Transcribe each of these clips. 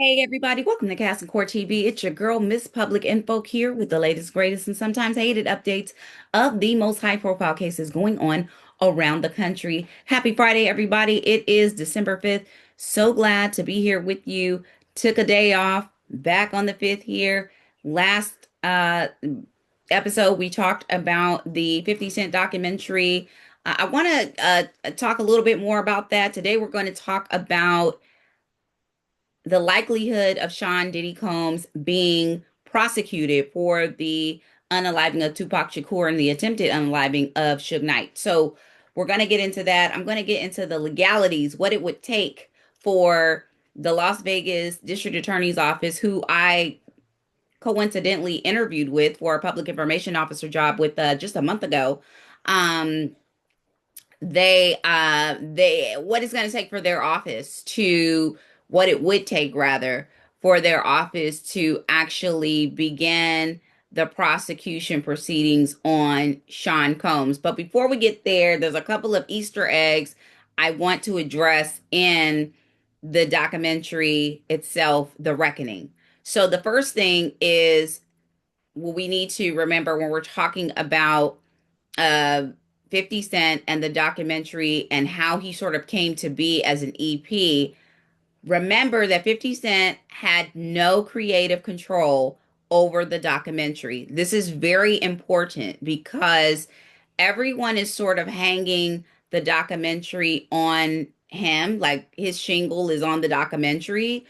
Hey everybody, welcome to Cast and Core TV. It's your girl, Miss Public Info here with the latest, greatest, and sometimes hated updates of the most high-profile cases going on around the country. Happy Friday, everybody. It is December 5th. So glad to be here with you. Took a day off, back on the 5th here. Last episode, we talked about the 50 Cent documentary. I want to talk a little bit more about that. Today, we're going to talk about the likelihood of Sean Diddy Combs being prosecuted for the unaliving of Tupac Shakur and the attempted unaliving of Suge Knight. So we're going to get into that. I'm going to get into the legalities, what it would take for the Las Vegas District Attorney's Office, who I coincidentally interviewed with for a public information officer job with just a month ago. Um, they what it's going to take for their office to what it would take rather for their office to actually begin the prosecution proceedings on Sean Combs. But before we get there, there's a couple of Easter eggs I want to address in the documentary itself, The Reckoning. So the first thing is what we need to remember when we're talking about uh 50 Cent and the documentary and how he sort of came to be as an EP. Remember that 50 Cent had no creative control over the documentary. This is very important because everyone is sort of hanging the documentary on him, like his shingle is on the documentary,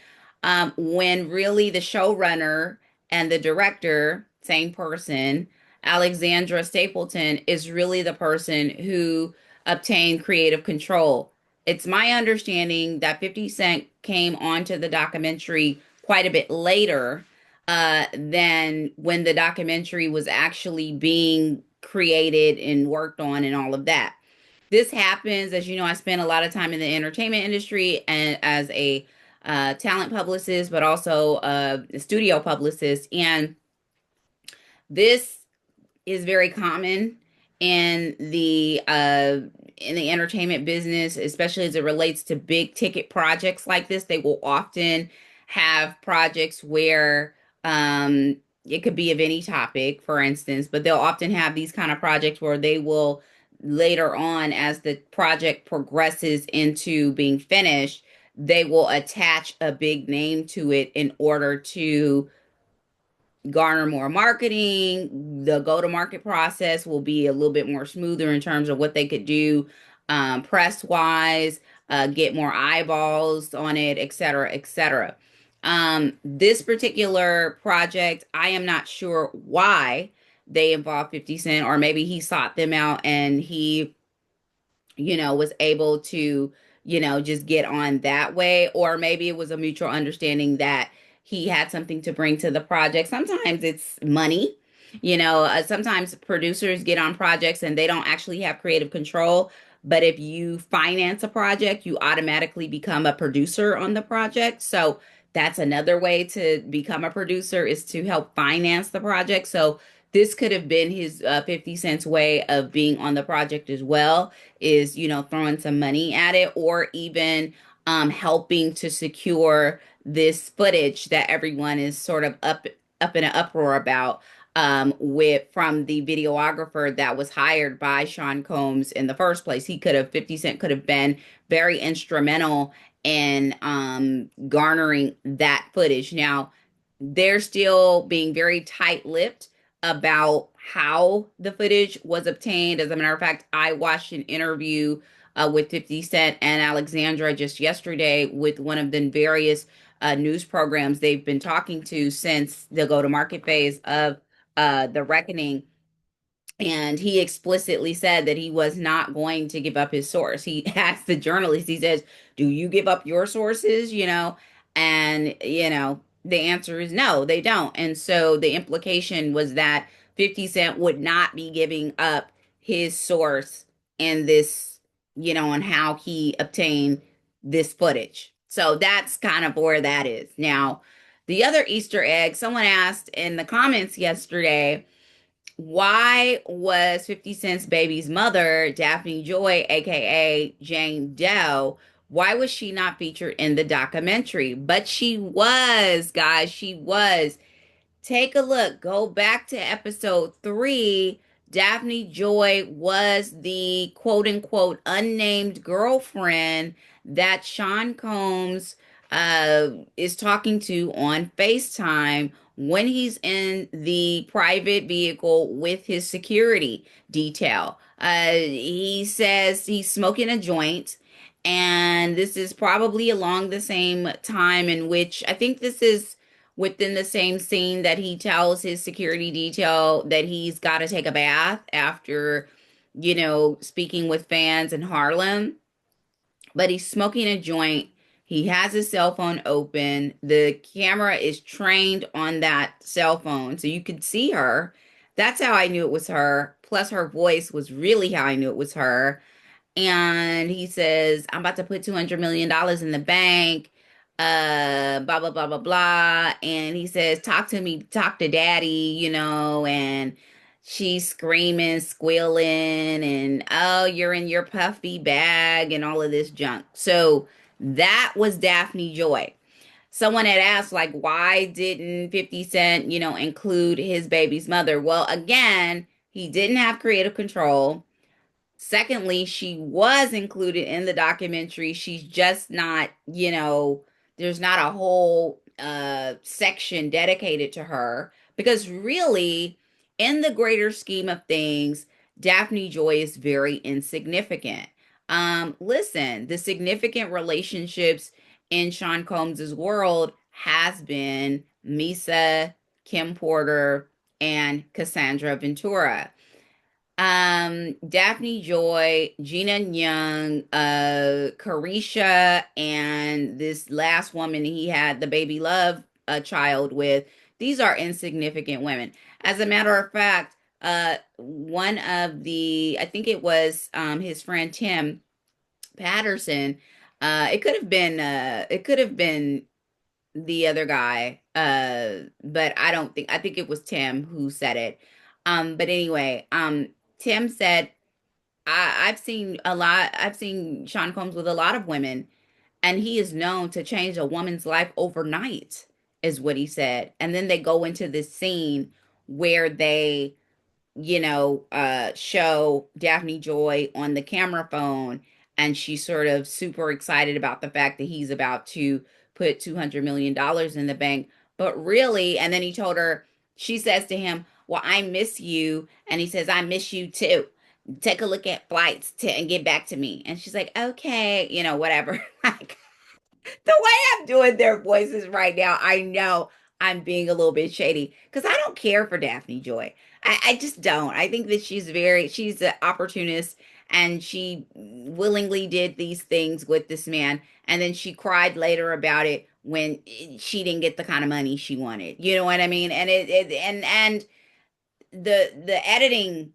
when really the showrunner and the director, same person, Alexandra Stapleton, is really the person who obtained creative control. It's my understanding that 50 Cent came onto the documentary quite a bit later than when the documentary was actually being created and worked on and all of that. This happens, as you know, I spent a lot of time in the entertainment industry and as a talent publicist, but also a studio publicist. And this is very common in the entertainment business, especially as it relates to big ticket projects like this. They will often have projects where it could be of any topic, for instance, but they'll often have these kind of projects where they will later on, as the project progresses into being finished, they will attach a big name to it in order to garner more marketing. The go to market process will be a little bit more smoother in terms of what they could do press wise, get more eyeballs on it, et cetera, et cetera. This particular project, I am not sure why they involved 50 Cent, or maybe he sought them out and he, was able to, just get on that way. Or maybe it was a mutual understanding that he had something to bring to the project. Sometimes it's money. Sometimes producers get on projects and they don't actually have creative control. But if you finance a project, you automatically become a producer on the project. So that's another way to become a producer, is to help finance the project. So this could have been his 50 cents way of being on the project as well, is, throwing some money at it, or even helping to secure this footage that everyone is sort of up in an uproar about, with from the videographer that was hired by Sean Combs in the first place. 50 Cent could have been very instrumental in garnering that footage. Now, they're still being very tight-lipped about how the footage was obtained. As a matter of fact, I watched an interview with 50 Cent and Alexandra just yesterday with one of the various news programs they've been talking to since the go-to-market phase of The Reckoning. And he explicitly said that he was not going to give up his source. He asked the journalist, he says, "Do you give up your sources?" And, the answer is no, they don't. And so the implication was that 50 Cent would not be giving up his source in this, on how he obtained this footage. So that's kind of where that is. Now, the other Easter egg, someone asked in the comments yesterday, why was 50 Cent's baby's mother, Daphne Joy, aka Jane Doe, Why was she not featured in the documentary? But she was, guys, she was. Take a look. Go back to episode 3. Daphne Joy was the quote unquote unnamed girlfriend that Sean Combs is talking to on FaceTime when he's in the private vehicle with his security detail. He says he's smoking a joint. And this is probably along the same time in which I think this is within the same scene that he tells his security detail that he's got to take a bath after, speaking with fans in Harlem. But he's smoking a joint. He has his cell phone open. The camera is trained on that cell phone, so you could see her. That's how I knew it was her. Plus, her voice was really how I knew it was her. And he says, I'm about to put $200 million in the bank, blah, blah, blah, blah, blah. And he says, talk to me, talk to daddy, and she's screaming, squealing, and oh, you're in your puffy bag and all of this junk. So that was Daphne Joy. Someone had asked, like, why didn't 50 Cent, include his baby's mother? Well, again, he didn't have creative control. Secondly, she was included in the documentary. She's just not, there's not a whole section dedicated to her because really, in the greater scheme of things, Daphne Joy is very insignificant. Listen, the significant relationships in Sean Combs's world has been Misa, Kim Porter, and Cassandra Ventura. Daphne Joy, Gina Young, Carisha, and this last woman he had the baby love child with. These are insignificant women. As a matter of fact, one of the, I think it was his friend Tim Patterson. It could have been the other guy. But I think it was Tim who said it. But anyway, Tim said, I've seen Sean Combs with a lot of women, and he is known to change a woman's life overnight, is what he said. And then they go into this scene where they show Daphne Joy on the camera phone, and she's sort of super excited about the fact that he's about to put $200 million in the bank. But really, and then he told her, she says to him, well, I miss you. And he says, I miss you too. Take a look at flights and get back to me. And she's like, okay, whatever. Like, the way I'm doing their voices right now, I know I'm being a little bit shady because I don't care for Daphne Joy. I just don't. I think that she's an opportunist and she willingly did these things with this man. And then she cried later about it when she didn't get the kind of money she wanted. You know what I mean? And and the editing,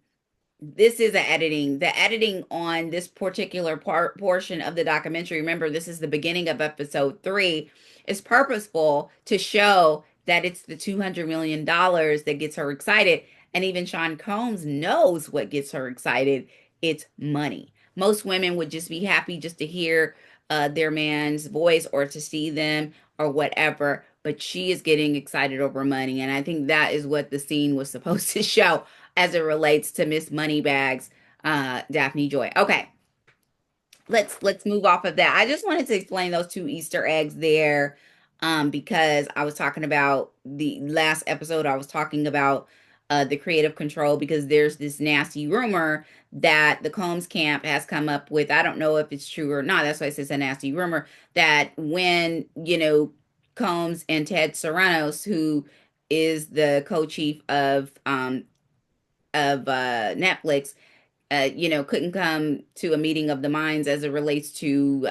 this is the editing on this particular portion of the documentary, remember this is the beginning of episode 3, is purposeful to show that it's the $200 million that gets her excited. And even Sean Combs knows what gets her excited. It's money. Most women would just be happy just to hear their man's voice or to see them or whatever, but she is getting excited over money. And I think that is what the scene was supposed to show as it relates to Miss Moneybags, Daphne Joy. Okay, let's move off of that. I just wanted to explain those two Easter eggs there, because I was talking about the last episode. I was talking about the creative control because there's this nasty rumor that the Combs camp has come up with. I don't know if it's true or not. That's why it says a nasty rumor that when Combs and Ted Sarandos, who is the co-chief of Netflix, couldn't come to a meeting of the minds as it relates to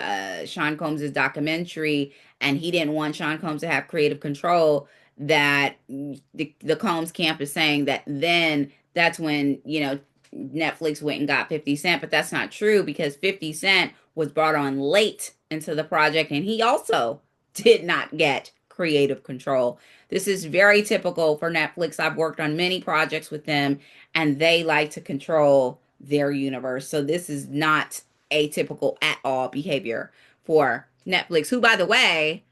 Sean Combs's documentary, and he didn't want Sean Combs to have creative control. That the Combs camp is saying that then that's when Netflix went and got 50 Cent, but that's not true because 50 Cent was brought on late into the project, and he also did not get creative control. This is very typical for Netflix. I've worked on many projects with them, and they like to control their universe. So this is not atypical at all behavior for Netflix, who, by the way,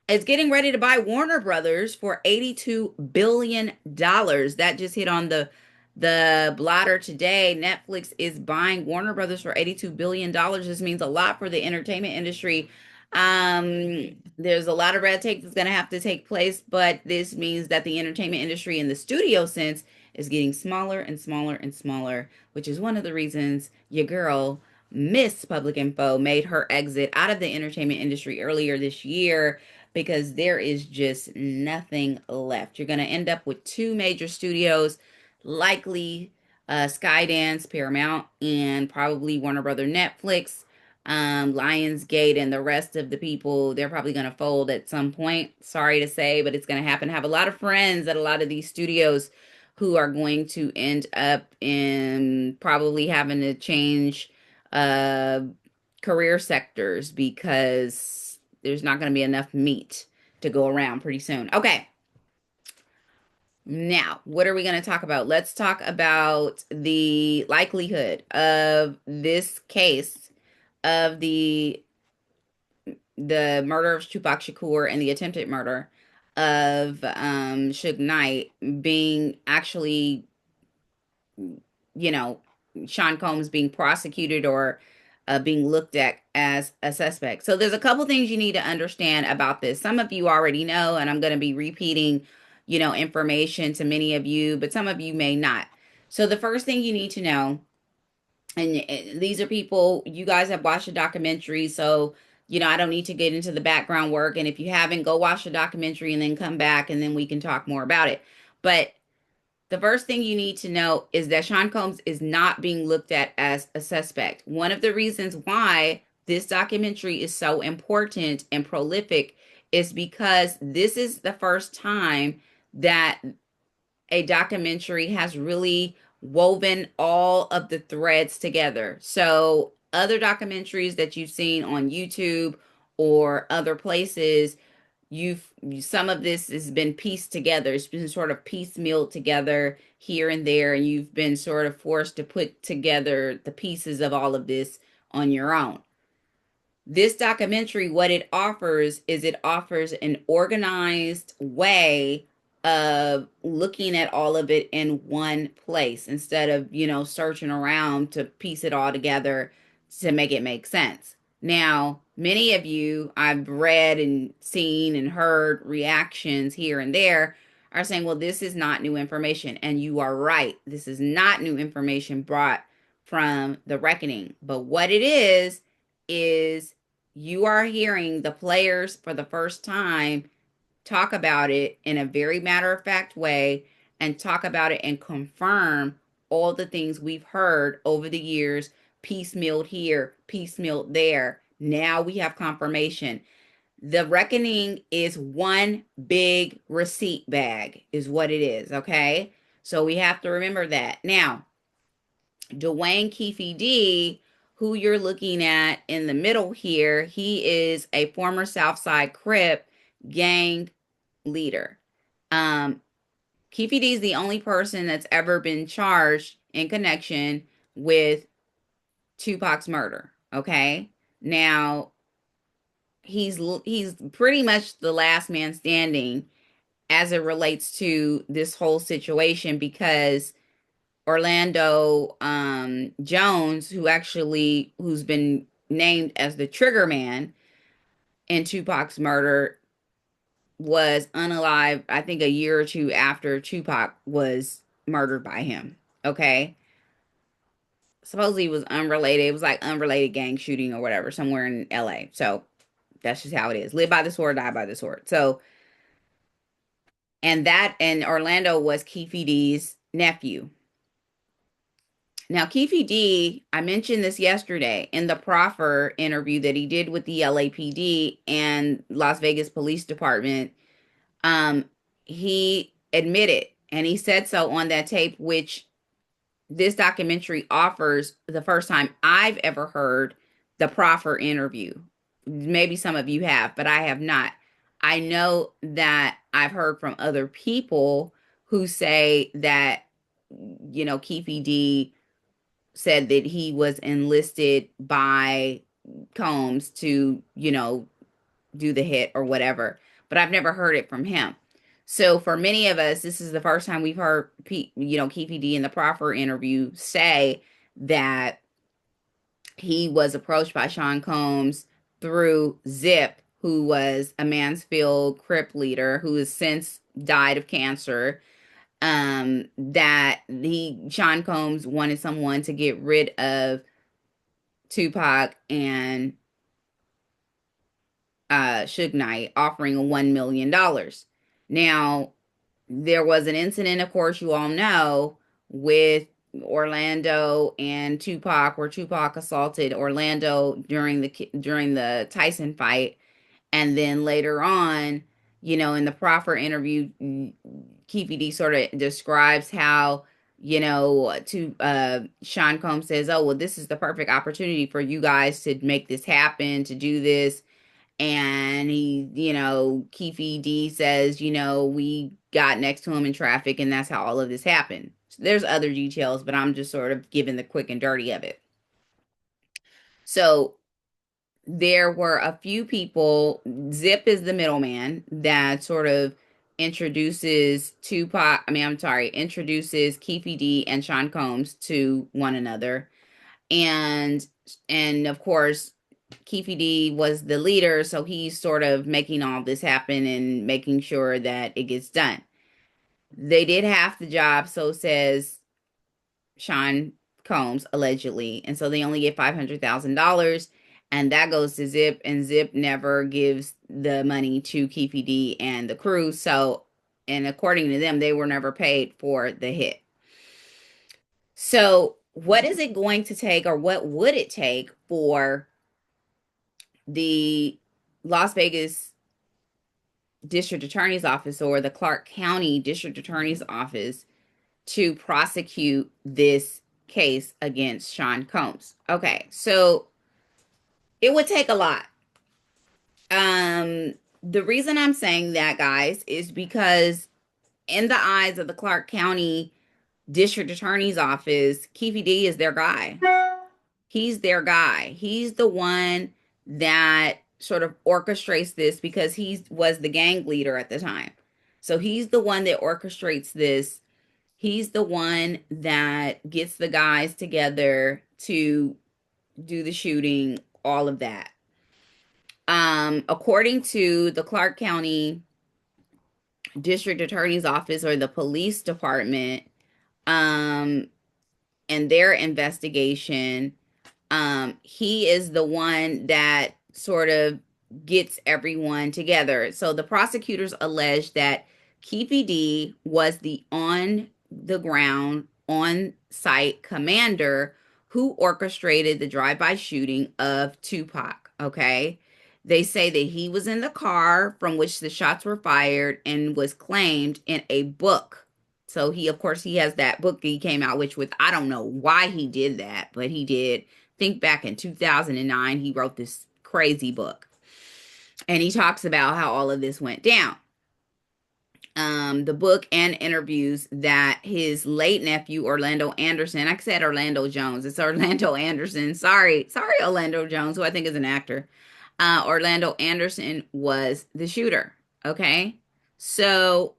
is getting ready to buy Warner Brothers for $82 billion. That just hit on the blotter today. Netflix is buying Warner Brothers for $82 billion. This means a lot for the entertainment industry. There's a lot of red tape that's going to have to take place, but this means that the entertainment industry in the studio sense is getting smaller and smaller and smaller, which is one of the reasons your girl Miss Public Info made her exit out of the entertainment industry earlier this year, because there is just nothing left. You're going to end up with two major studios, likely Skydance, Paramount, and probably Warner Brother Netflix, Lionsgate, and the rest of the people. They're probably going to fold at some point. Sorry to say, but it's going to happen. I have a lot of friends at a lot of these studios who are going to end up in probably having to change uh, career sectors because there's not going to be enough meat to go around pretty soon. Okay. Now, what are we going to talk about? Let's talk about the likelihood of this case of the murder of Tupac Shakur and the attempted murder of Suge Knight being actually, you know, Sean Combs being prosecuted or being looked at as a suspect. So there's a couple things you need to understand about this. Some of you already know, and I'm going to be repeating, information to many of you, but some of you may not. So the first thing you need to know, and these are people, you guys have watched the documentary, so I don't need to get into the background work. And if you haven't, go watch the documentary and then come back and then we can talk more about it. But the first thing you need to know is that Sean Combs is not being looked at as a suspect. One of the reasons why this documentary is so important and prolific is because this is the first time that a documentary has really woven all of the threads together. So, other documentaries that you've seen on YouTube or other places, some of this has been pieced together. It's been sort of piecemealed together here and there, and you've been sort of forced to put together the pieces of all of this on your own. This documentary, what it offers is it offers an organized way of looking at all of it in one place instead of, searching around to piece it all together to make it make sense. Now, many of you, I've read and seen and heard reactions here and there, are saying, well, this is not new information. And you are right. This is not new information brought from The Reckoning. But what it is you are hearing the players for the first time talk about it in a very matter-of-fact way and talk about it and confirm all the things we've heard over the years, piecemealed here, piecemealed there. Now we have confirmation. The Reckoning is one big receipt bag, is what it is, okay? So we have to remember that. Now, Dwayne Keefe D, who you're looking at in the middle here, he is a former Southside Crip gang leader. Keefe D is the only person that's ever been charged in connection with Tupac's murder. Okay, now he's pretty much the last man standing as it relates to this whole situation, because Orlando Jones, who's been named as the trigger man in Tupac's murder, was unalive, I think, a year or two after Tupac was murdered by him. Okay. Supposedly it was unrelated. It was like unrelated gang shooting or whatever, somewhere in LA. So that's just how it is. Live by the sword, die by the sword. So, and Orlando was Keefe D's nephew. Now, Keefe D, I mentioned this yesterday in the proffer interview that he did with the LAPD and Las Vegas Police Department. He admitted, and he said so on that tape, which this documentary offers the first time I've ever heard the proffer interview. Maybe some of you have, but I have not. I know that I've heard from other people who say that, Keefe D said that he was enlisted by Combs to, do the hit or whatever, but I've never heard it from him. So for many of us, this is the first time we've heard, Keefe D in the proffer interview say that he was approached by Sean Combs through Zip, who was a Mansfield Crip leader who has since died of cancer. That Sean Combs wanted someone to get rid of Tupac and Suge Knight, offering $1 million. Now, there was an incident, of course, you all know, with Orlando and Tupac, where Tupac assaulted Orlando during the Tyson fight, and then later on, in the proffer interview, Keefe D sort of describes how, to Sean Combs says, "Oh, well, this is the perfect opportunity for you guys to make this happen, to do this." And Keefe D says, we got next to him in traffic, and that's how all of this happened. So there's other details, but I'm just sort of giving the quick and dirty of it. So there were a few people. Zip is the middleman that sort of introduces introduces Keefe D and Sean Combs to one another. And of course, Keefe D was the leader, so he's sort of making all this happen and making sure that it gets done. They did half the job, so says Sean Combs, allegedly, and so they only get $500,000, and that goes to Zip, and Zip never gives the money to Keefe D and the crew. So, and according to them, they were never paid for the hit. So, what is it going to take, or what would it take for the Las Vegas District Attorney's Office or the Clark County District Attorney's Office to prosecute this case against Sean Combs? Okay, so it would take a lot. The reason I'm saying that, guys, is because in the eyes of the Clark County District Attorney's Office, Keefe D is their guy. He's their guy. He's the one that sort of orchestrates this because he was the gang leader at the time. So he's the one that orchestrates this. He's the one that gets the guys together to do the shooting, all of that. According to the Clark County District Attorney's Office, or the police department, and their investigation, he is the one that sort of gets everyone together. So the prosecutors allege that Keefe D was the on the ground, on site commander who orchestrated the drive-by shooting of Tupac. Okay. They say that he was in the car from which the shots were fired and was claimed in a book. So of course, he has that book he came out with. I don't know why he did that, but he did. Think back in 2009, he wrote this crazy book. And he talks about how all of this went down. The book and interviews that his late nephew, Orlando Anderson, I said Orlando Jones, it's Orlando Anderson. Sorry, Orlando Jones, who I think is an actor. Orlando Anderson was the shooter. Okay. So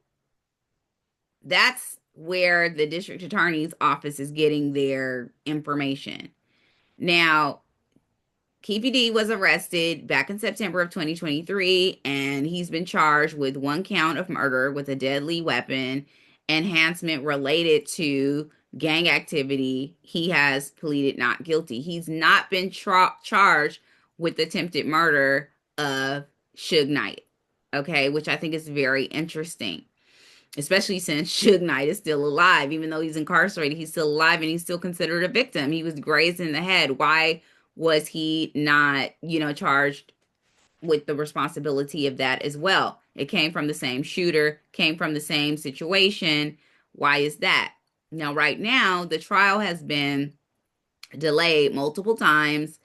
that's where the district attorney's office is getting their information. Now, Keefe D was arrested back in September of 2023, and he's been charged with 1 count of murder with a deadly weapon, enhancement related to gang activity. He has pleaded not guilty. He's not been charged with attempted murder of Suge Knight, okay, which I think is very interesting, especially since Suge Knight is still alive. Even though he's incarcerated, he's still alive, and he's still considered a victim. He was grazed in the head. Why was he not, charged with the responsibility of that as well? It came from the same shooter, came from the same situation. Why is that? Now, right now, the trial has been delayed multiple times.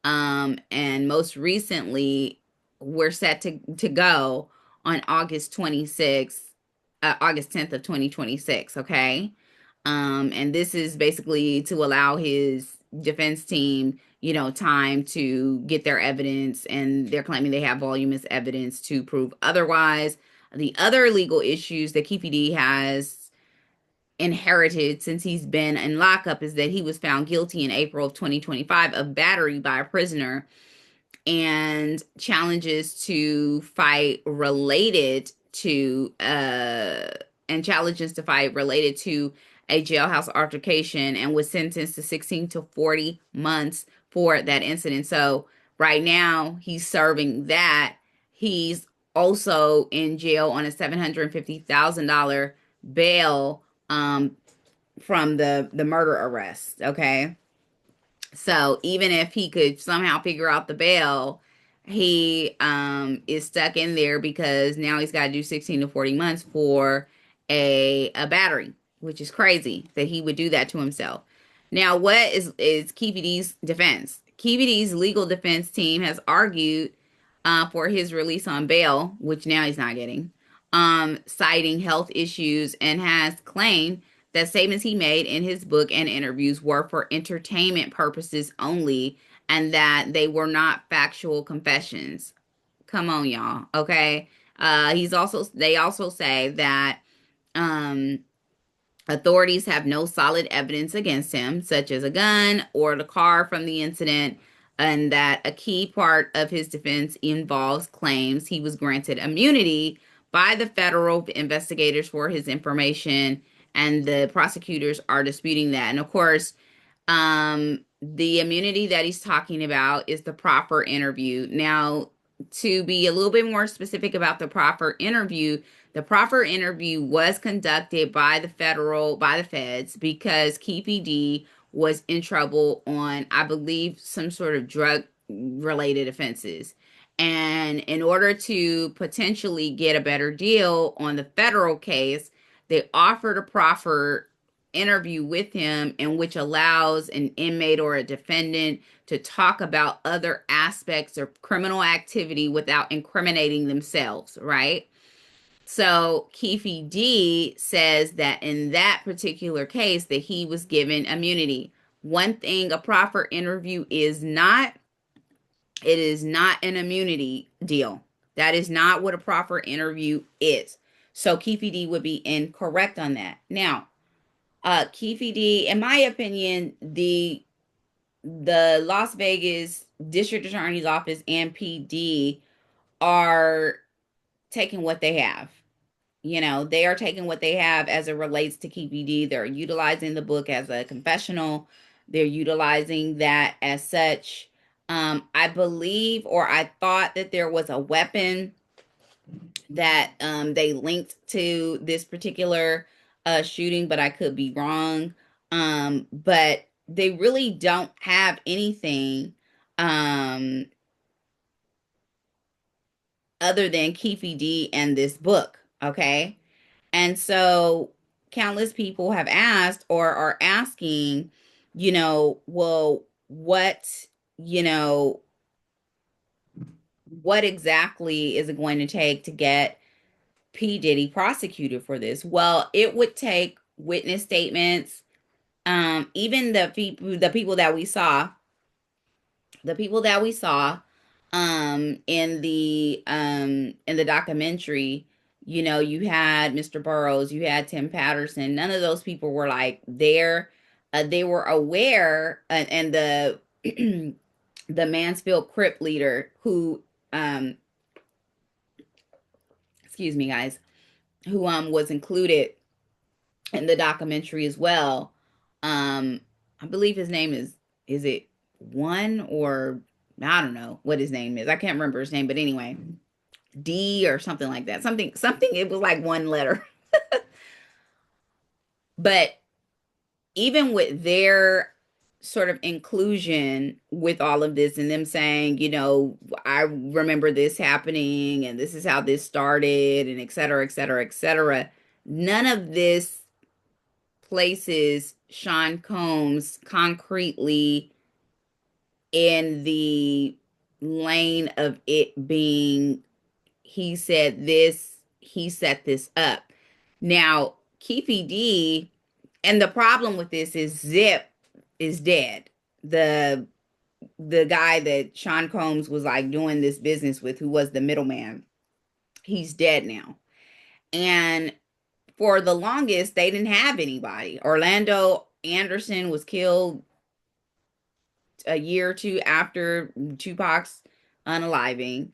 And most recently, we're set to go on August 26th, August 10th of 2026. Okay. And this is basically to allow his defense team, time to get their evidence, and they're claiming they have voluminous evidence to prove otherwise. The other legal issues that KPD has inherited since he's been in lockup is that he was found guilty in April of 2025 of battery by a prisoner, and challenges to fight related to a jailhouse altercation, and was sentenced to 16 to 40 months for that incident. So right now he's serving that. He's also in jail on a $750,000 bail from the murder arrest. Okay. So even if he could somehow figure out the bail, he is stuck in there because now he's got to do 16 to 40 months for a battery, which is crazy that he would do that to himself. Now, what is KPD's defense? KPD's legal defense team has argued for his release on bail, which now he's not getting, citing health issues, and has claimed that statements he made in his book and interviews were for entertainment purposes only, and that they were not factual confessions. Come on, y'all. Okay. They also say that um, authorities have no solid evidence against him, such as a gun or the car from the incident, and that a key part of his defense involves claims he was granted immunity by the federal investigators for his information, and the prosecutors are disputing that. And of course, the immunity that he's talking about is the proper interview. Now, to be a little bit more specific about the proper interview, the proper interview was conducted by the feds, because KPD was in trouble on, I believe, some sort of drug related offenses. And in order to potentially get a better deal on the federal case, they offered a proffer interview with him, in which allows an inmate or a defendant to talk about other aspects of criminal activity without incriminating themselves, right? So Keefe D says that in that particular case that he was given immunity. One thing a proffer interview is not, it is not an immunity deal. That is not what a proffer interview is. So Keefe D would be incorrect on that. Now, Keefe D, in my opinion, the Las Vegas District Attorney's Office and PD are taking what they have. They are taking what they have as it relates to Keefe D. They're utilizing the book as a confessional. They're utilizing that as such. I believe, or I thought, that there was a weapon that they linked to this particular shooting, but I could be wrong. But they really don't have anything other than Keefe D and this book. Okay. And so countless people have asked, or are asking, well, you know, what exactly is it going to take to get P. Diddy prosecuted for this? Well, it would take witness statements. Even the people that we saw, in the documentary, you had Mr. Burroughs, you had Tim Patterson. None of those people were like there. They were aware, and the the Mansfield Crip leader, who excuse me, guys, who was included in the documentary as well. I believe his name is it one, or I don't know what his name is. I can't remember his name, but anyway, D or something like that. Something. It was like one letter. But even with their sort of inclusion with all of this, and them saying, I remember this happening, and this is how this started, and et cetera, et cetera, et cetera. None of this places Sean Combs concretely in the lane of it being, he said this, he set this up. Now, Keefe D, and the problem with this is Zip is dead. the the guy that Sean Combs was like doing this business with, who was the middleman, he's dead now. And for the longest, they didn't have anybody. Orlando Anderson was killed a year or two after Tupac's unaliving.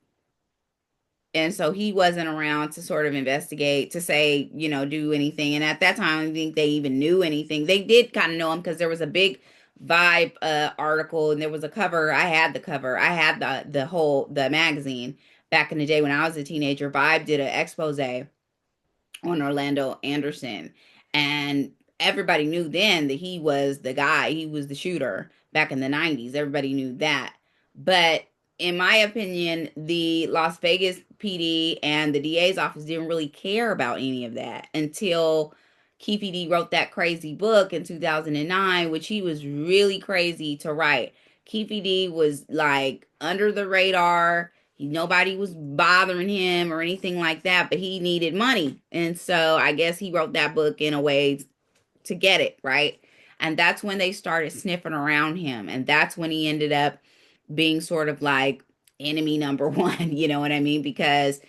And so he wasn't around to sort of investigate, to say, do anything. And at that time, I don't think they even knew anything. They did kind of know him because there was a big Vibe article, and there was a cover. I had the cover. I had the magazine back in the day when I was a teenager. Vibe did an expose on Orlando Anderson. And everybody knew then that he was the guy, he was the shooter back in the 90s. Everybody knew that. But in my opinion, the Las Vegas PD and the DA's office didn't really care about any of that until Keefe D wrote that crazy book in 2009, which he was really crazy to write. Keefe D was like under the radar. Nobody was bothering him or anything like that, but he needed money. And so I guess he wrote that book in a way to get it, right? And that's when they started sniffing around him. And that's when he ended up being sort of like enemy number one, you know what I mean? Because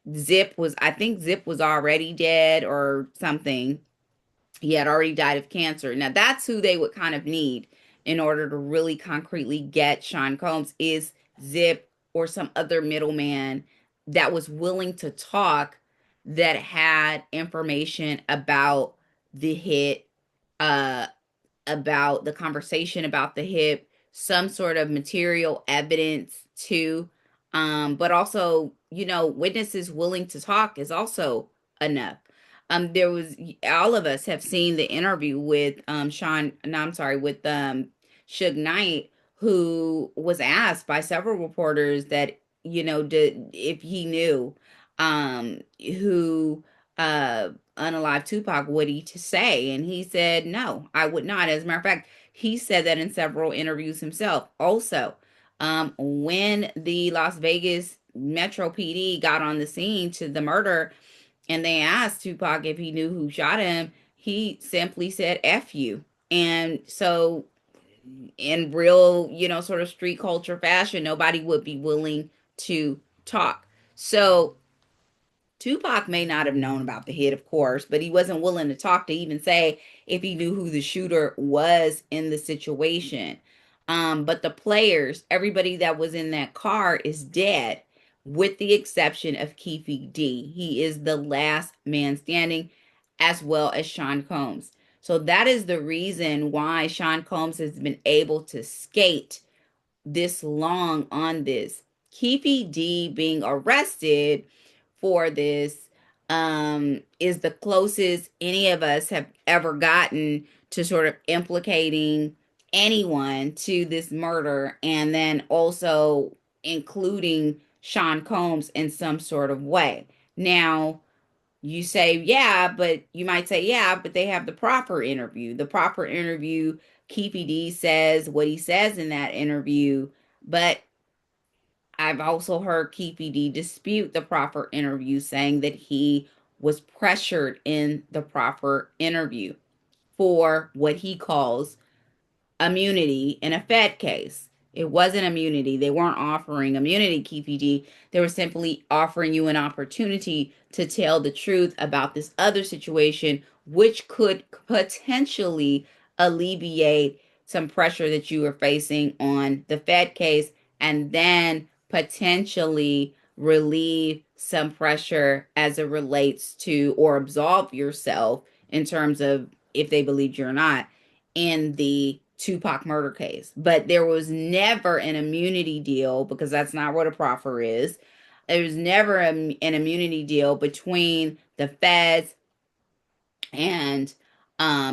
I think Zip was already dead or something. He had already died of cancer. Now that's who they would kind of need in order to really concretely get Sean Combs, is Zip or some other middleman that was willing to talk, that had information about the hit, uh, about the conversation about the hip, some sort of material evidence too. But also, witnesses willing to talk is also enough. There was, all of us have seen the interview with Sean, no, I'm sorry, with Suge Knight, who was asked by several reporters that, did if he knew who unalive Tupac, would he to say? And he said, no, I would not. As a matter of fact, he said that in several interviews himself. Also, when the Las Vegas Metro PD got on the scene to the murder and they asked Tupac if he knew who shot him, he simply said, F you. And so, in real, sort of street culture fashion, nobody would be willing to talk. So, Tupac may not have known about the hit, of course, but he wasn't willing to talk to even say if he knew who the shooter was in the situation. But the players, everybody that was in that car is dead, with the exception of Keefe D. He is the last man standing, as well as Sean Combs. So that is the reason why Sean Combs has been able to skate this long on this. Keefe D being arrested for this is the closest any of us have ever gotten to sort of implicating anyone to this murder, and then also including Sean Combs in some sort of way. Now, you say, yeah, but you might say, yeah, but they have the proper interview. The proper interview, Keefe D says what he says in that interview, but I've also heard Keefe D dispute the proper interview, saying that he was pressured in the proper interview for what he calls immunity in a Fed case. It wasn't immunity. They weren't offering immunity, KPD. They were simply offering you an opportunity to tell the truth about this other situation, which could potentially alleviate some pressure that you were facing on the Fed case, and then potentially relieve some pressure as it relates to, or absolve yourself in terms of if they believed you or not, in the Tupac murder case. But there was never an immunity deal, because that's not what a proffer is. There was never an immunity deal between the feds and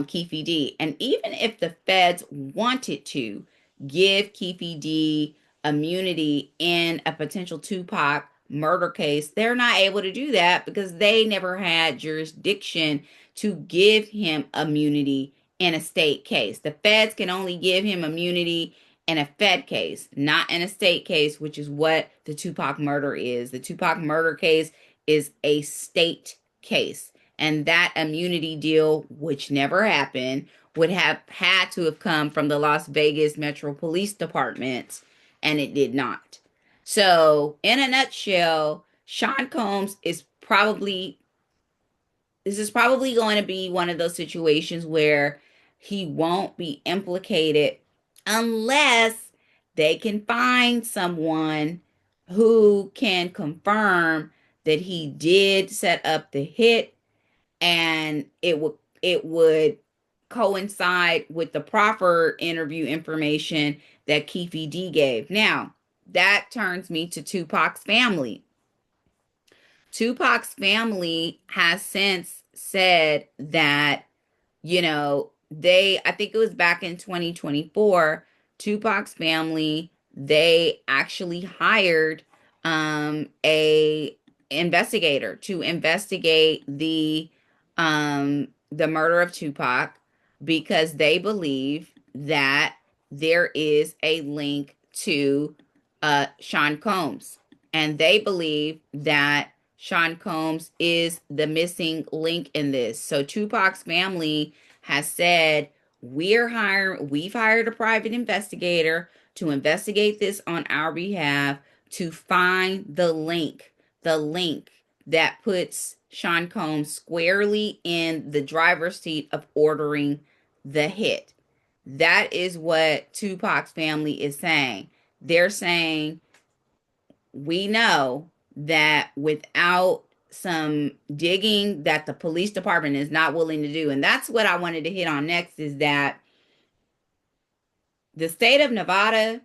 Keefe D. And even if the feds wanted to give Keefe D immunity in a potential Tupac murder case, they're not able to do that because they never had jurisdiction to give him immunity in a state case. The feds can only give him immunity in a Fed case, not in a state case, which is what the Tupac murder is. The Tupac murder case is a state case. And that immunity deal, which never happened, would have had to have come from the Las Vegas Metro Police Department, and it did not. So, in a nutshell, Sean Combs is probably this is probably going to be one of those situations where he won't be implicated unless they can find someone who can confirm that he did set up the hit, and it would coincide with the proper interview information that Keefe D gave. Now, that turns me to Tupac's family. Tupac's family has since said that, I think it was back in 2024, Tupac's family, they actually hired a investigator to investigate the murder of Tupac because they believe that there is a link to Sean Combs, and they believe that Sean Combs is the missing link in this. So Tupac's family has said, we've hired a private investigator to investigate this on our behalf to find the link that puts Sean Combs squarely in the driver's seat of ordering the hit. That is what Tupac's family is saying. They're saying, we know that without some digging that the police department is not willing to do, and that's what I wanted to hit on next, is that the state of Nevada,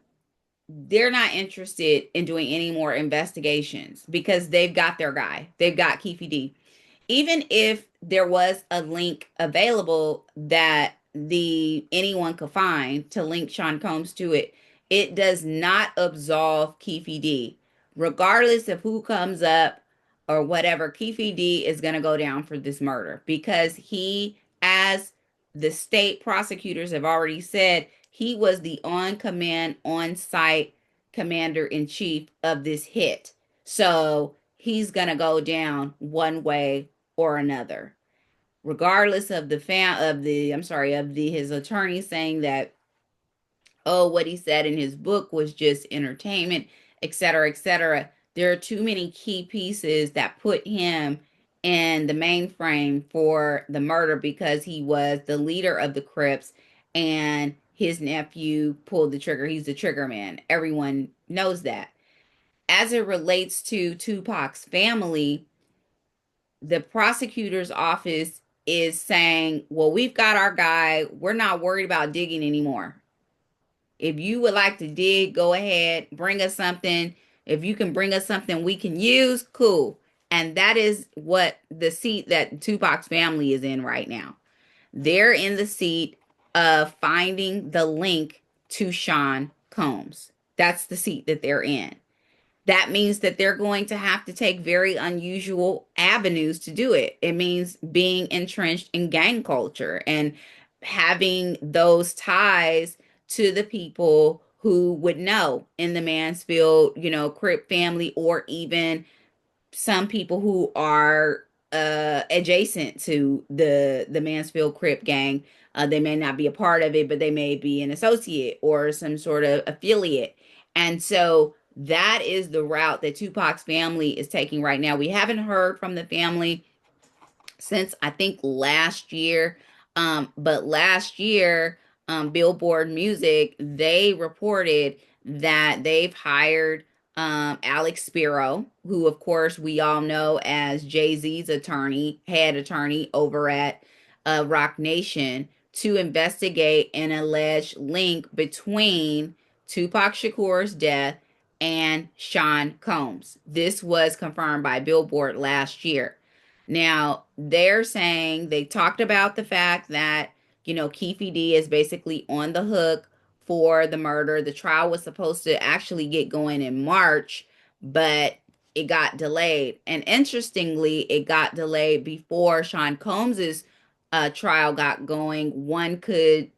they're not interested in doing any more investigations because they've got their guy. They've got Keefe D. Even if there was a link available that the anyone could find to link Sean Combs to it, it does not absolve Keefe D. Regardless of who comes up or whatever, Keefe D is going to go down for this murder because he, as the state prosecutors have already said, he was the on command, on site commander in chief of this hit. So he's going to go down one way or another, regardless of his attorney saying that, oh, what he said in his book was just entertainment, etc., etc. There are too many key pieces that put him in the mainframe for the murder because he was the leader of the Crips and his nephew pulled the trigger. He's the trigger man. Everyone knows that. As it relates to Tupac's family, the prosecutor's office is saying, well, we've got our guy. We're not worried about digging anymore. If you would like to dig, go ahead, bring us something. If you can bring us something we can use, cool. And that is what the seat that Tupac's family is in right now. They're in the seat of finding the link to Sean Combs. That's the seat that they're in. That means that they're going to have to take very unusual avenues to do it. It means being entrenched in gang culture and having those ties to the people who would know in the Mansfield, Crip family, or even some people who are adjacent to the Mansfield Crip gang. They may not be a part of it, but they may be an associate or some sort of affiliate. And so that is the route that Tupac's family is taking right now. We haven't heard from the family since I think last year. But last year, Billboard Music, they reported that they've hired Alex Spiro, who of course we all know as Jay-Z's head attorney over at Rock Nation, to investigate an alleged link between Tupac Shakur's death and Sean Combs. This was confirmed by Billboard last year. Now, they're saying they talked about the fact that, Keefe D is basically on the hook for the murder. The trial was supposed to actually get going in March, but it got delayed. And interestingly, it got delayed before Sean Combs's trial got going. One could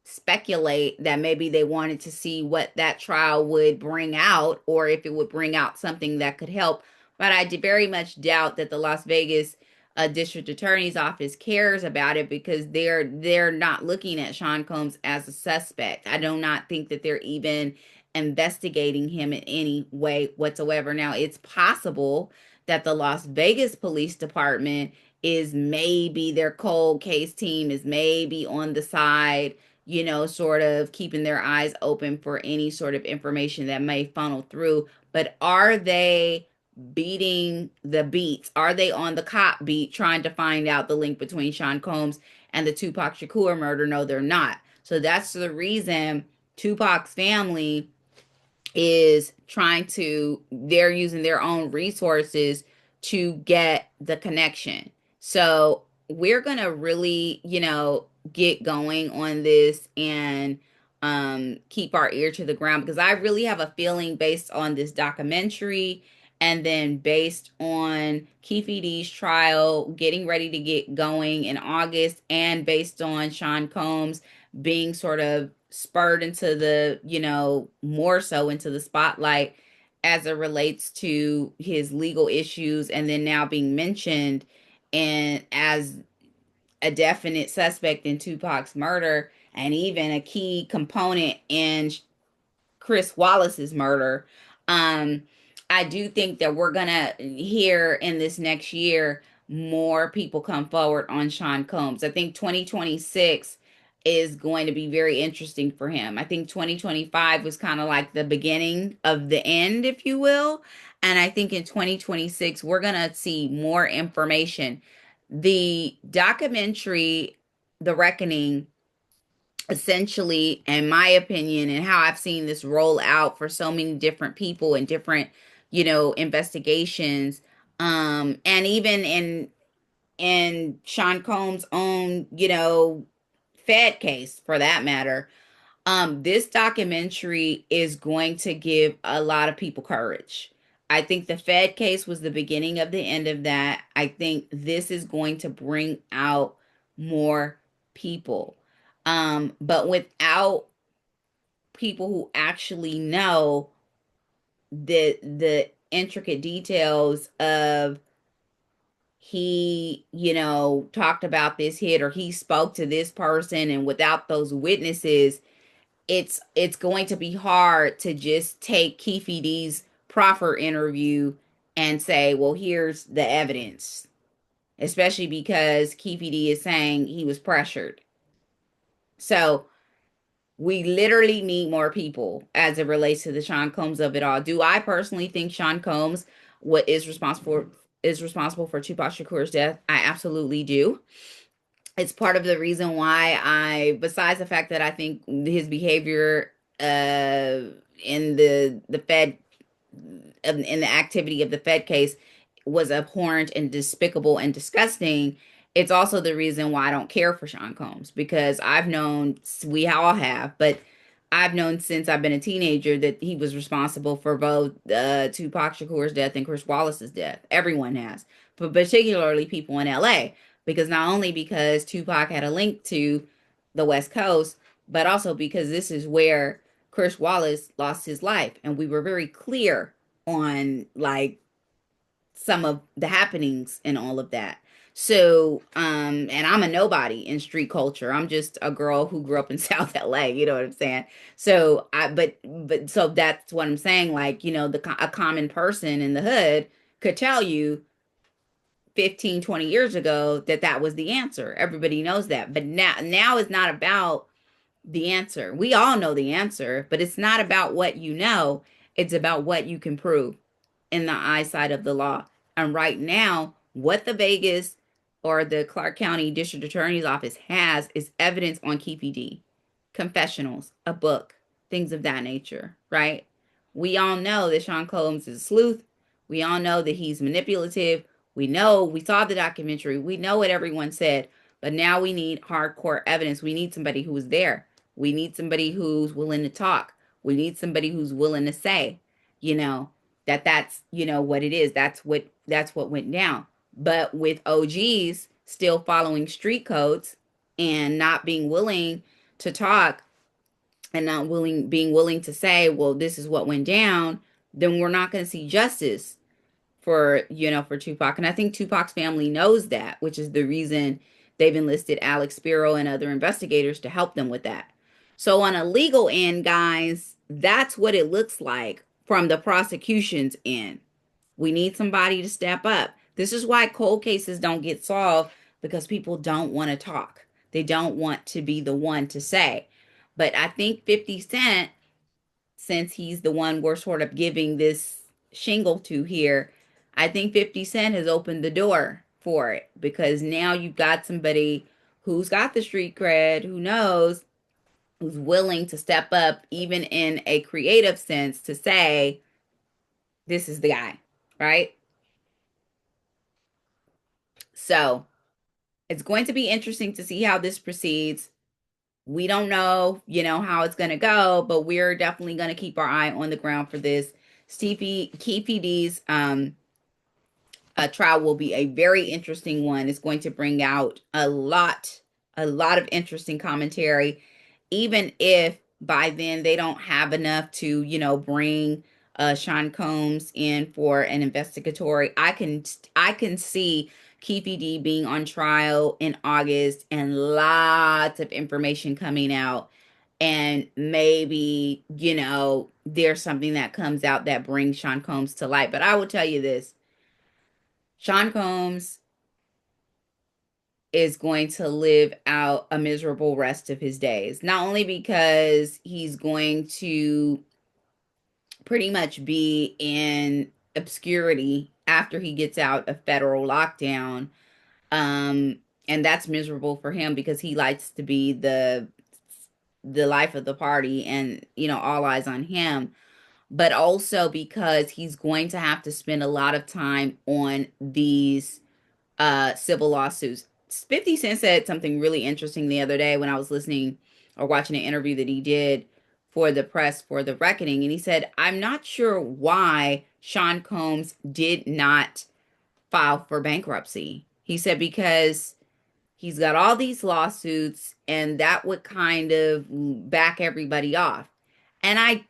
speculate that maybe they wanted to see what that trial would bring out or if it would bring out something that could help. But I very much doubt that the Las Vegas a district attorney's office cares about it, because they're not looking at Sean Combs as a suspect. I do not think that they're even investigating him in any way whatsoever. Now, it's possible that the Las Vegas Police Department is maybe their cold case team is maybe on the side, sort of keeping their eyes open for any sort of information that may funnel through. But are they beating the beats? Are they on the cop beat trying to find out the link between Sean Combs and the Tupac Shakur murder? No, they're not. So that's the reason Tupac's family is they're using their own resources to get the connection. So we're going to really, get going on this and keep our ear to the ground, because I really have a feeling, based on this documentary and then based on Keefe D's trial getting ready to get going in August, and based on Sean Combs being sort of spurred into the, more so into the spotlight as it relates to his legal issues, and then now being mentioned and as a definite suspect in Tupac's murder, and even a key component in Chris Wallace's murder. Um, I do think that we're gonna hear in this next year more people come forward on Sean Combs. I think 2026 is going to be very interesting for him. I think 2025 was kind of like the beginning of the end, if you will. And I think in 2026, we're going to see more information. The documentary, The Reckoning, essentially, in my opinion, and how I've seen this roll out for so many different people and different, investigations, and even in Sean Combs' own, Fed case, for that matter, this documentary is going to give a lot of people courage. I think the Fed case was the beginning of the end of that. I think this is going to bring out more people. But without people who actually know the intricate details of, he, talked about this hit, or he spoke to this person, and without those witnesses, it's going to be hard to just take Keefe D's proffer interview and say, well, here's the evidence, especially because Keefe D is saying he was pressured. So we literally need more people as it relates to the Sean Combs of it all. Do I personally think Sean Combs what is responsible for Tupac Shakur's death? I absolutely do. It's part of the reason why besides the fact that I think his behavior in the Fed, in the activity of the Fed case, was abhorrent and despicable and disgusting. It's also the reason why I don't care for Sean Combs, because I've known, we all have, but I've known since I've been a teenager that he was responsible for both Tupac Shakur's death and Chris Wallace's death. Everyone has, but particularly people in LA, because not only because Tupac had a link to the West Coast, but also because this is where Chris Wallace lost his life, and we were very clear on, like, some of the happenings and all of that. So, and I'm a nobody in street culture. I'm just a girl who grew up in South LA, you know what I'm saying? So, so that's what I'm saying. Like, a common person in the hood could tell you 15, 20 years ago that that was the answer. Everybody knows that. But now it's not about the answer. We all know the answer, but it's not about what you know. It's about what you can prove in the eyesight of the law. And right now, what the Vegas or the Clark County District Attorney's Office has is evidence on Keefe D, confessionals, a book, things of that nature, right? We all know that Sean Combs is a sleuth. We all know that he's manipulative. We saw the documentary. We know what everyone said, but now we need hardcore evidence. We need somebody who was there. We need somebody who's willing to talk. We need somebody who's willing to say, you know, that's, what it is. That's what went down. But with OGs still following street codes and not being willing to talk, and not being willing to say, well, this is what went down, then we're not going to see justice for Tupac. And I think Tupac's family knows that, which is the reason they've enlisted Alex Spiro and other investigators to help them with that. So on a legal end, guys, that's what it looks like from the prosecution's end. We need somebody to step up. This is why cold cases don't get solved, because people don't want to talk. They don't want to be the one to say. But I think 50 Cent, since he's the one we're sort of giving this shingle to here, I think 50 Cent has opened the door for it, because now you've got somebody who's got the street cred, who knows, who's willing to step up, even in a creative sense, to say, this is the guy, right? So it's going to be interesting to see how this proceeds. We don't know, how it's going to go, but we're definitely going to keep our eye on the ground for this. Stevie KPD's trial will be a very interesting one. It's going to bring out a lot of interesting commentary, even if by then they don't have enough to, bring Sean Combs in for an investigatory. I can see KPD being on trial in August and lots of information coming out. And maybe, there's something that comes out that brings Sean Combs to light. But I will tell you this: Sean Combs is going to live out a miserable rest of his days. Not only because he's going to pretty much be in obscurity after he gets out of federal lockdown, um, and that's miserable for him because he likes to be the life of the party, and all eyes on him. But also because he's going to have to spend a lot of time on these civil lawsuits. 50 Cent said something really interesting the other day when I was listening or watching an interview that he did for the press for The Reckoning. And he said, I'm not sure why Sean Combs did not file for bankruptcy. He said, because he's got all these lawsuits and that would kind of back everybody off. And I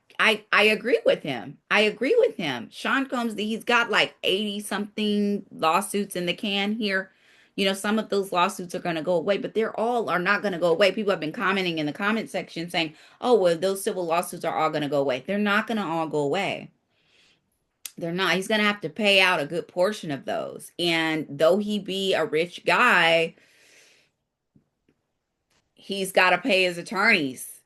agree with him. I agree with him. Sean Combs, he's got like 80 something lawsuits in the can here. Some of those lawsuits are going to go away, but they're all are not going to go away. People have been commenting in the comment section saying, oh, well, those civil lawsuits are all going to go away. They're not going to all go away. They're not. He's going to have to pay out a good portion of those. And though he be a rich guy, he's got to pay his attorneys.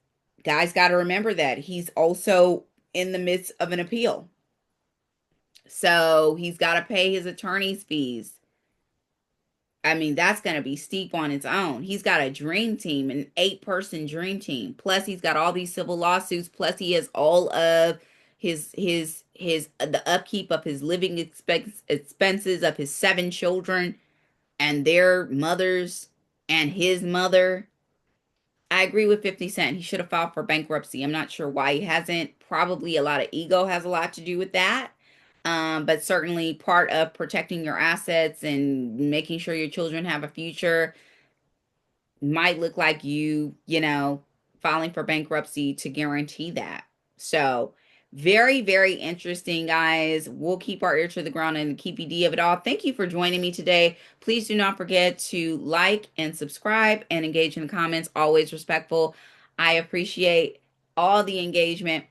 Guys got to remember that. He's also in the midst of an appeal. So he's got to pay his attorney's fees. I mean, that's going to be steep on its own. He's got a dream team, an 8-person dream team. Plus, he's got all these civil lawsuits. Plus, he has all of his the upkeep of his living expenses of his 7 children and their mothers and his mother. I agree with 50 Cent. He should have filed for bankruptcy. I'm not sure why he hasn't. Probably a lot of ego has a lot to do with that. But certainly part of protecting your assets and making sure your children have a future might look like filing for bankruptcy to guarantee that. So very, very interesting, guys. We'll keep our ear to the ground and keep ED of it all. Thank you for joining me today. Please do not forget to like and subscribe and engage in the comments. Always respectful. I appreciate all the engagement.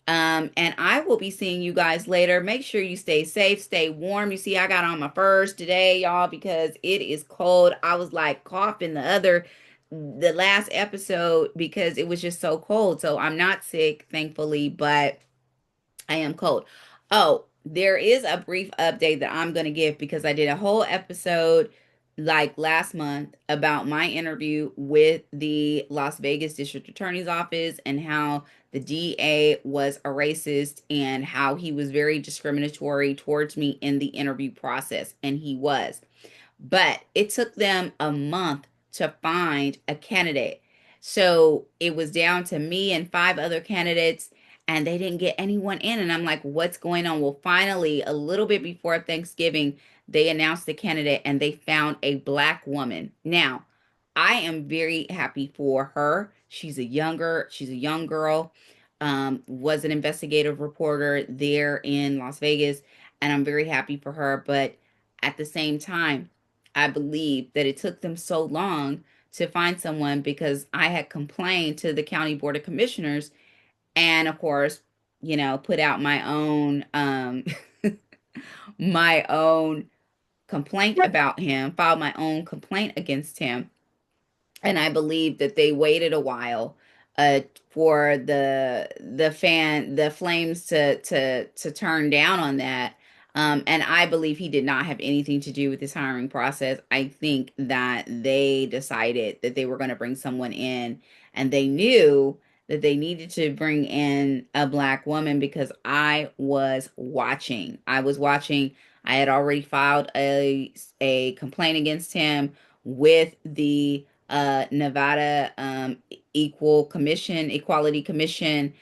And I will be seeing you guys later. Make sure you stay safe, stay warm. You see, I got on my furs today, y'all, because it is cold. I was like coughing the last episode because it was just so cold. So I'm not sick, thankfully, but I am cold. Oh, there is a brief update that I'm going to give because I did a whole episode like last month about my interview with the Las Vegas District Attorney's Office and how the DA was a racist and how he was very discriminatory towards me in the interview process. And he was. But it took them a month to find a candidate. So it was down to me and 5 other candidates, and they didn't get anyone in. And I'm like, what's going on? Well, finally, a little bit before Thanksgiving, they announced the candidate and they found a Black woman. Now, I am very happy for her. She's a young girl, was an investigative reporter there in Las Vegas. and I'm very happy for her. But at the same time, I believe that it took them so long to find someone because I had complained to the county board of commissioners, and of course, put out my own my own complaint about him, filed my own complaint against him. And I believe that they waited a while uh for the flames to turn down on that. And I believe he did not have anything to do with this hiring process. I think that they decided that they were going to bring someone in, and they knew that they needed to bring in a black woman because I was watching. I was watching. I had already filed a complaint against him with the Nevada Equality Commission,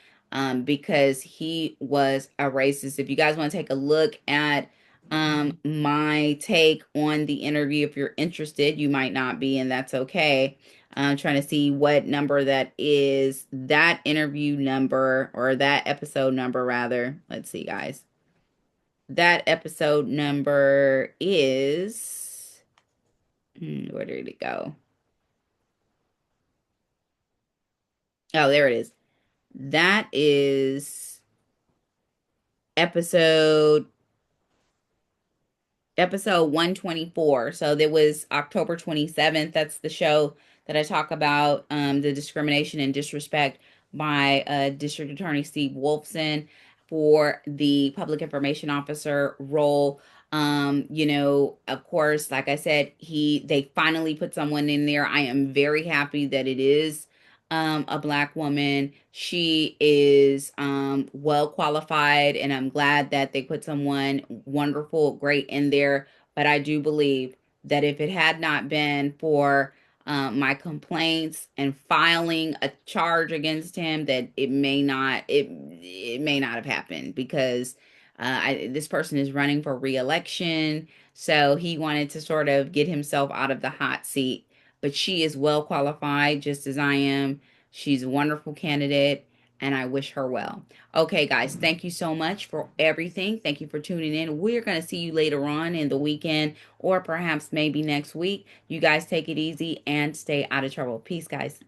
because he was a racist. If you guys want to take a look at my take on the interview, if you're interested, you might not be, and that's okay. I'm trying to see what number that is. That interview number, or that episode number, rather. Let's see, guys. That episode number is. Where did it go? Oh, there it is. That is episode episode 124. So there was October 27th. That's the show that I talk about, the discrimination and disrespect by District Attorney Steve Wolfson for the public information officer role. Of course, like I said, they finally put someone in there. I am very happy that it is a black woman. She is well qualified, and I'm glad that they put someone wonderful, great in there. But I do believe that if it had not been for my complaints and filing a charge against him, that it may not have happened, because this person is running for re-election, so he wanted to sort of get himself out of the hot seat. But she is well qualified, just as I am. She's a wonderful candidate, and I wish her well. Okay, guys, thank you so much for everything. Thank you for tuning in. We're going to see you later on in the weekend, or perhaps maybe next week. You guys take it easy and stay out of trouble. Peace, guys.